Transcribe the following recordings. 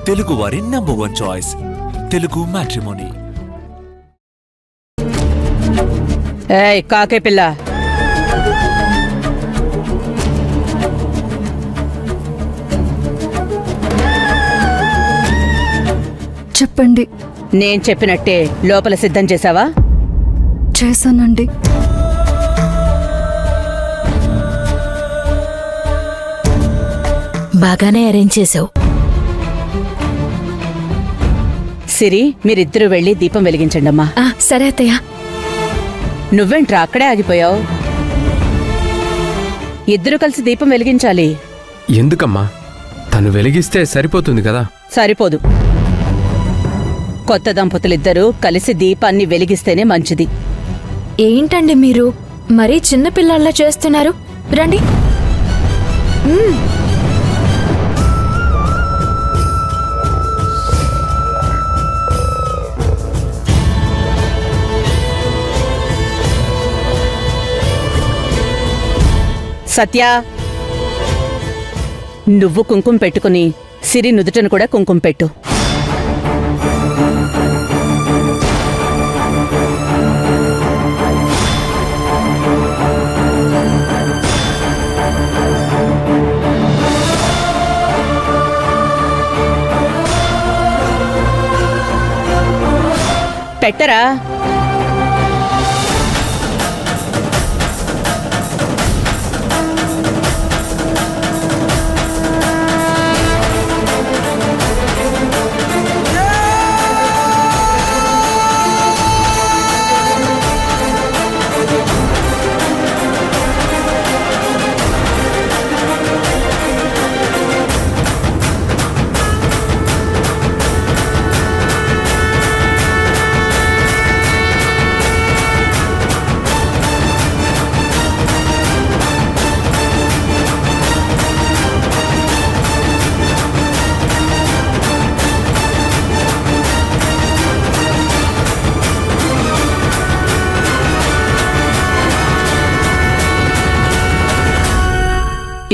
తెలుగు వారి number 1 choice Telugu matrimony. ఏయ్ కాకే పిల్ల, చెప్పండి. నేను చెప్పినట్టే లోపల సిద్ధం చేశావా? చేశానండి. బాగానే అరేంజ్ చేసావు. సిరి, మీరిద్దరూ వెళ్ళి దీపం వెలిగించండమ్మా. సరే అత్తయ్య. నువ్వేంట్రా అక్కడే ఆగిపోయావు? ఇద్దరు కలిసి దీపం వెలిగించాలి. ఎందుకమ్మా? తను వెలిగిస్తే సరిపోతుంది కదా. సరిపోదు. కొత్త దంపతులిద్దరూ కలిసి దీపాన్ని వెలిగిస్తేనే మంచిది. ఏంటండి మీరు మరీ చిన్నపిల్లల్లా చేస్తున్నారు? రండి. సత్య, నువ్వు కుంకుమ పెట్టుకుని సిరి నుదుటను కూడా కుంకుమ పెట్టు. పెట్టరా?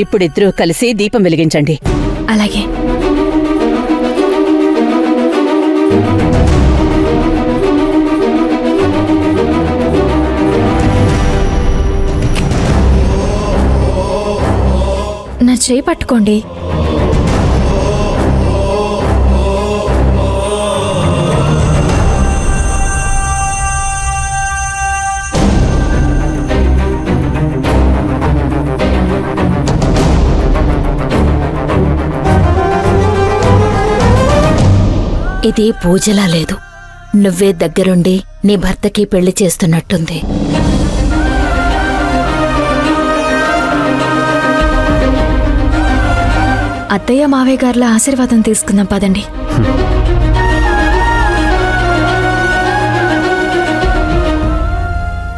ఇప్పుడిద్దరూ కలిసి దీపం వెలిగించండి. అలాగే. నా చేయి పట్టుకోండి. ఇది పూజలా లేదు. నువ్వే దగ్గరుండి నీ భర్తకి పెళ్లి చేస్తున్నట్టుంది. అత్తయ్య మావయ్య గారుల ఆశీర్వాదం తీసుకుందాం పదండి.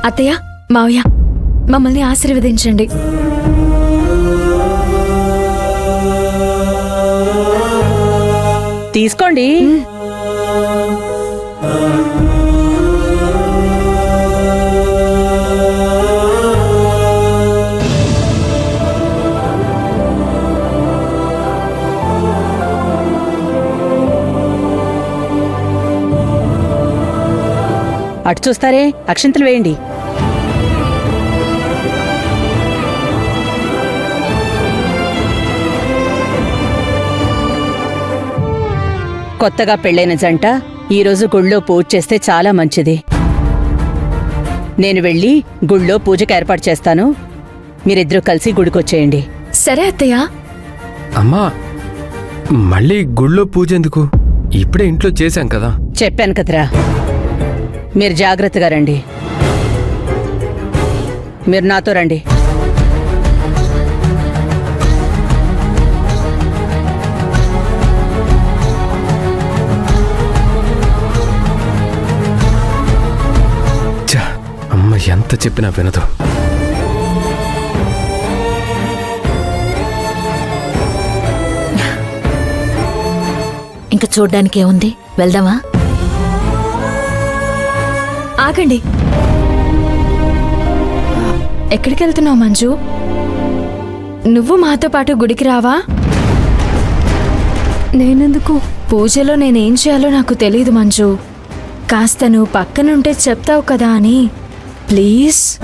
అత్తయ్య, మావయ్య, మమ్మల్ని ఆశీర్వదించండి. తీసుకోండి. అటు చూస్తారే, అక్షింతలు వేయండి. కొత్తగా పెళ్ళైన జంట ఈరోజు గుళ్ళో పూజ చేస్తే చాలా మంచిది. నేను వెళ్ళి గుళ్ళో పూజకు ఏర్పాటు చేస్తాను. మీరిద్దరూ కలిసి గుడికొచ్చేయండి. సరే అత్తయ్య. అమ్మా, మళ్ళీ గుళ్ళో పూజ ఎందుకు? ఇప్పుడే ఇంట్లో చేశాం కదా. చెప్పాను కదరా, మీరు జాగ్రత్తగా రండి. మీరు నాతో రండి. అమ్మ ఎంత చెప్పినా వినదు. ఇంకా చూడ్డానికేముంది, వెళ్దామా? ఆగండి. ఎక్కడికి వెళ్తున్నావు మంజు? నువ్వు మాతో పాటు గుడికి రావా? నేనెందుకు? పూజలో నేనేం చేయాలో నాకు తెలీదు మంజు. కాస్త నువ్వు పక్కనుంటే చెప్తావు కదా అని. ప్లీజ్.